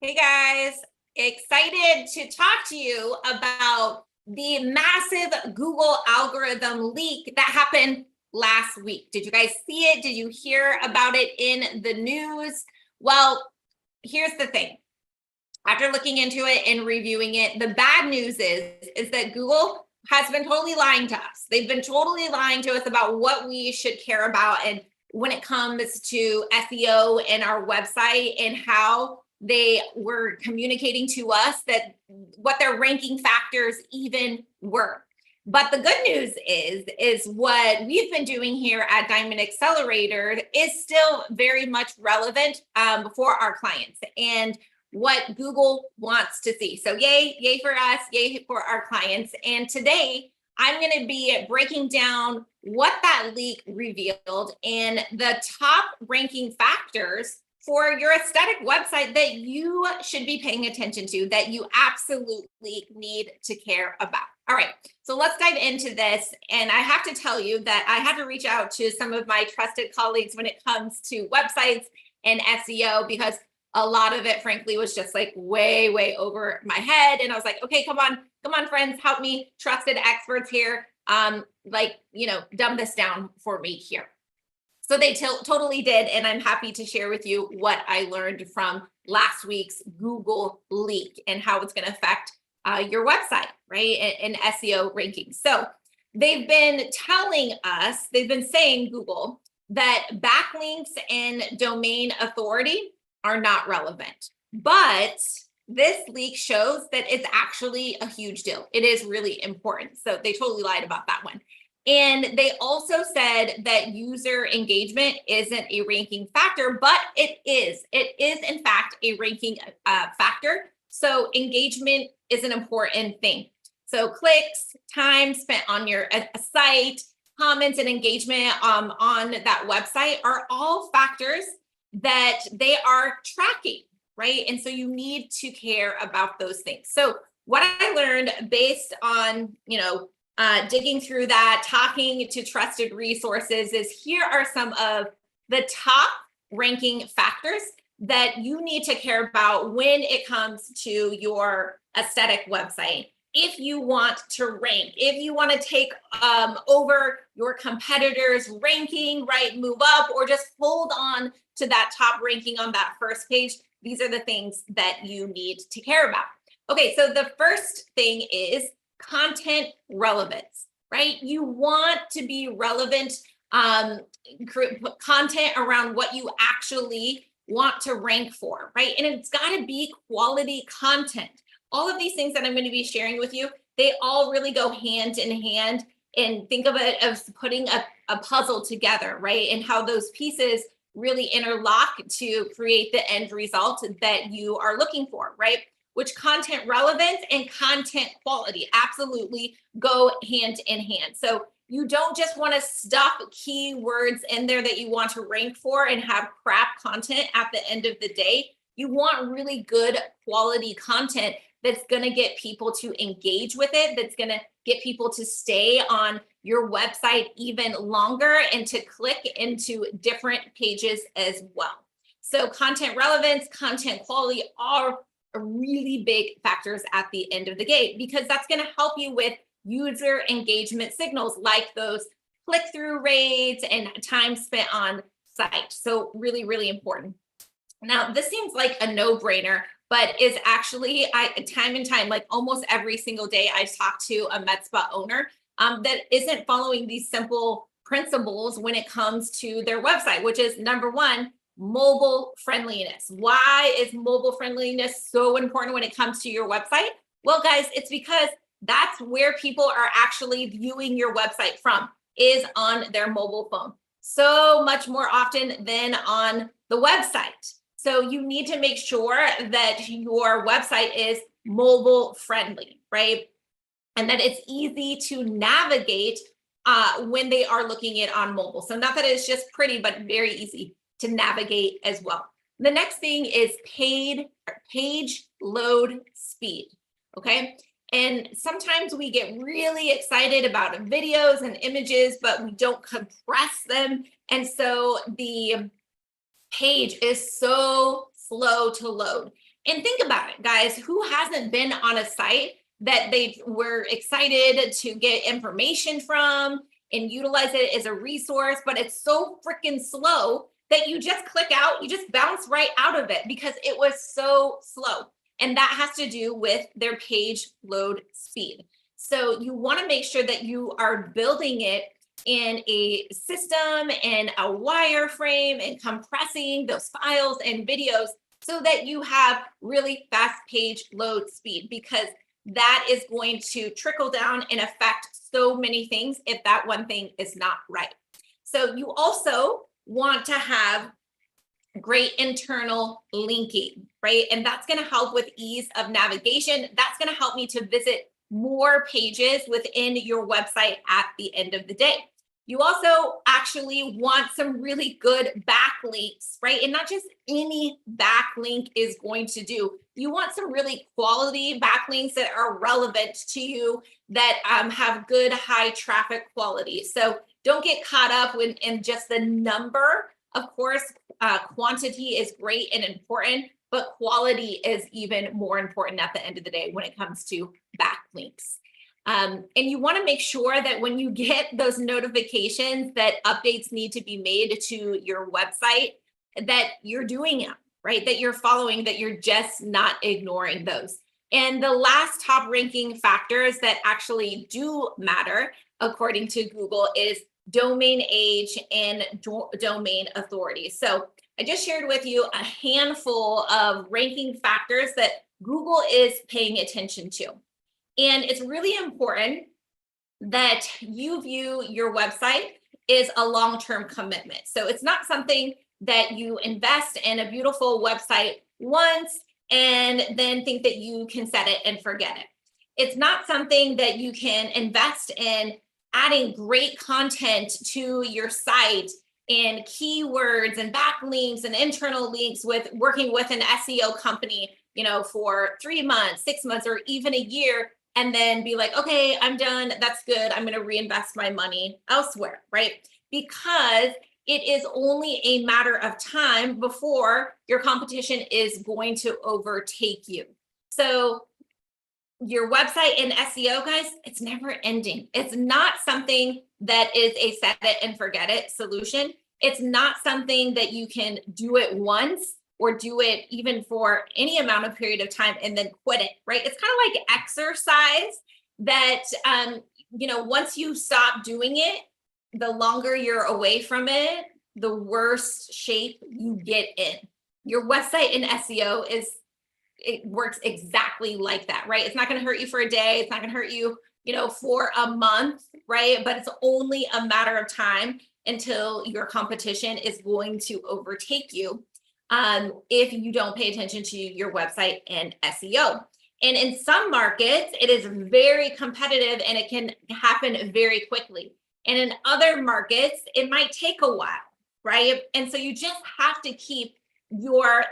Hey guys, excited to talk to you about the massive Google algorithm leak that happened last week. Did you guys see it? Did you hear about it in the news? Well, here's the thing. After looking into it and reviewing it, the bad news is that Google has been totally lying to us. They've been totally lying to us about what we should care about and when it comes to SEO and our website and how they were communicating to us that what their ranking factors even were. But the good news is what we've been doing here at Diamond Accelerator is still very much relevant for our clients and what Google wants to see. So yay for us, yay for our clients. And today I'm going to be breaking down what that leak revealed and the top ranking factors for your aesthetic website that you should be paying attention to, that you absolutely need to care about. All right, so let's dive into this. And I have to tell you that I had to reach out to some of my trusted colleagues when it comes to websites and SEO because a lot of it, frankly, was just like way over my head. And I was like, okay, come on, friends, help me, trusted experts here. Dumb this down for me here. So they totally did. And I'm happy to share with you what I learned from last week's Google leak and how it's going to affect your website, right? And SEO rankings. So they've been saying, Google, that backlinks and domain authority are not relevant. But this leak shows that it's actually a huge deal. It is really important. So they totally lied about that one. And they also said that user engagement isn't a ranking factor, but it is. It is, in fact, a ranking factor. So engagement is an important thing. So clicks, time spent on your site, comments, and engagement on that website are all factors that they are tracking, right? And so you need to care about those things. So what I learned based on, digging through that, talking to trusted resources is here are some of the top ranking factors that you need to care about when it comes to your aesthetic website. If you want to rank, if you want to take over your competitors' ranking, right, move up, or just hold on to that top ranking on that first page, these are the things that you need to care about. Okay, so the first thing is content relevance, right? You want to be relevant content around what you actually want to rank for, right? And it's got to be quality content. All of these things that I'm going to be sharing with you, they all really go hand in hand. And think of it as putting a puzzle together, right? And how those pieces really interlock to create the end result that you are looking for, right? Which content relevance and content quality absolutely go hand in hand. So you don't just want to stuff keywords in there that you want to rank for and have crap content at the end of the day. You want really good quality content that's going to get people to engage with it, that's going to get people to stay on your website even longer and to click into different pages as well. So content relevance, content quality are really big factors at the end of the day, because that's going to help you with user engagement signals like those click-through rates and time spent on site. So really important. Now, this seems like a no-brainer, but is actually time and time, like almost every single day, I talk to a med spa owner that isn't following these simple principles when it comes to their website, which is number one, mobile friendliness. Why is mobile friendliness so important when it comes to your website? Well, guys, it's because that's where people are actually viewing your website from, is on their mobile phone. So much more often than on the website. So you need to make sure that your website is mobile friendly, right? And that it's easy to navigate when they are looking at it on mobile. So not that it's just pretty, but very easy to navigate as well. The next thing is page load speed, okay? And sometimes we get really excited about videos and images, but we don't compress them. And so the page is so slow to load. And think about it, guys, who hasn't been on a site that they were excited to get information from and utilize it as a resource, but it's so freaking slow that you just click out, you just bounce right out of it because it was so slow. And that has to do with their page load speed. So you want to make sure that you are building it in a system and a wireframe and compressing those files and videos so that you have really fast page load speed, because that is going to trickle down and affect so many things if that one thing is not right. So you also want to have great internal linking, right? And that's going to help with ease of navigation. That's going to help me to visit more pages within your website at the end of the day. You also actually want some really good backlinks, right? And not just any backlink is going to do. You want some really quality backlinks that are relevant to you, that have good high traffic quality. So don't get caught up in just the number. Of course, quantity is great and important, but quality is even more important at the end of the day when it comes to backlinks. And you want to make sure that when you get those notifications that updates need to be made to your website, that you're doing it, right? That you're following, that you're just not ignoring those. And the last top ranking factors that actually do matter, according to Google, is domain age and domain authority. So I just shared with you a handful of ranking factors that Google is paying attention to. And it's really important that you view your website as a long-term commitment. So it's not something that you invest in a beautiful website once and then think that you can set it and forget it. It's not something that you can invest in adding great content to your site and keywords and backlinks and internal links with working with an SEO company, for 3 months, 6 months, or even a year, and then be like, okay, I'm done. That's good. I'm going to reinvest my money elsewhere, right? Because it is only a matter of time before your competition is going to overtake you. So your website and SEO, guys, it's never ending. It's not something that is a set it and forget it solution. It's not something that you can do it once or do it even for any amount of period of time and then quit it, right? It's kind of like exercise that, once you stop doing it, the longer you're away from it, the worse shape you get in. Your website and SEO it works exactly like that, right? It's not going to hurt you for a day. It's not going to hurt you, for a month, right? But it's only a matter of time until your competition is going to overtake you if you don't pay attention to your website and SEO. And in some markets, it is very competitive and it can happen very quickly. And in other markets, it might take a while, right? And so you just have to keep your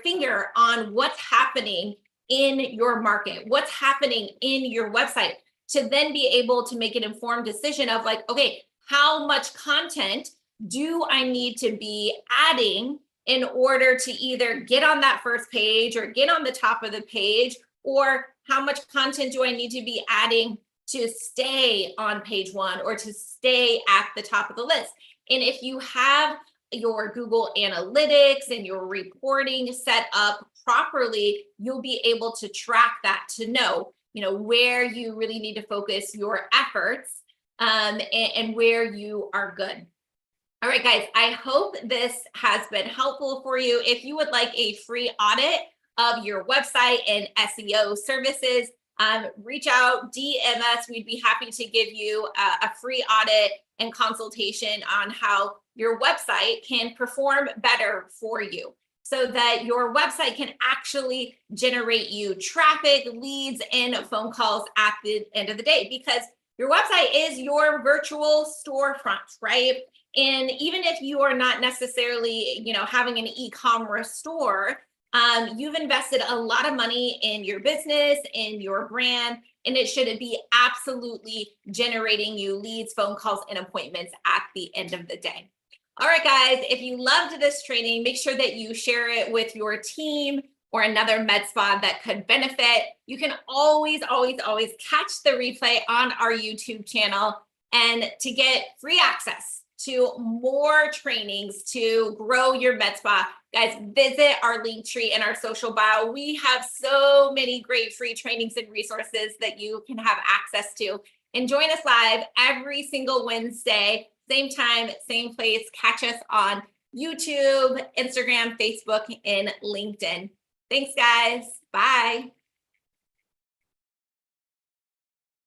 finger on what's happening in your market, what's happening in your website, to then be able to make an informed decision of like, okay, how much content do I need to be adding in order to either get on that first page or get on the top of the page, or how much content do I need to be adding to stay on page one or to stay at the top of the list. And if you have your Google Analytics and your reporting set up properly, you'll be able to track that to know, where you really need to focus your efforts and where you are good. All right, guys, I hope this has been helpful for you. If you would like a free audit of your website and SEO services, reach out, DM us. We'd be happy to give you a free audit and consultation on how your website can perform better for you so that your website can actually generate you traffic, leads, and phone calls at the end of the day, because your website is your virtual storefront, right? And even if you are not necessarily, having an e-commerce store, you've invested a lot of money in your business, in your brand, and it should be absolutely generating you leads, phone calls, and appointments at the end of the day. All right, guys, if you loved this training, make sure that you share it with your team, or another med spa that could benefit, you can always catch the replay on our YouTube channel. And to get free access to more trainings to grow your med spa, guys, visit our link tree in our social bio. We have so many great free trainings and resources that you can have access to. And join us live every single Wednesday, same time, same place. Catch us on YouTube, Instagram, Facebook, and LinkedIn. Thanks, guys. Bye.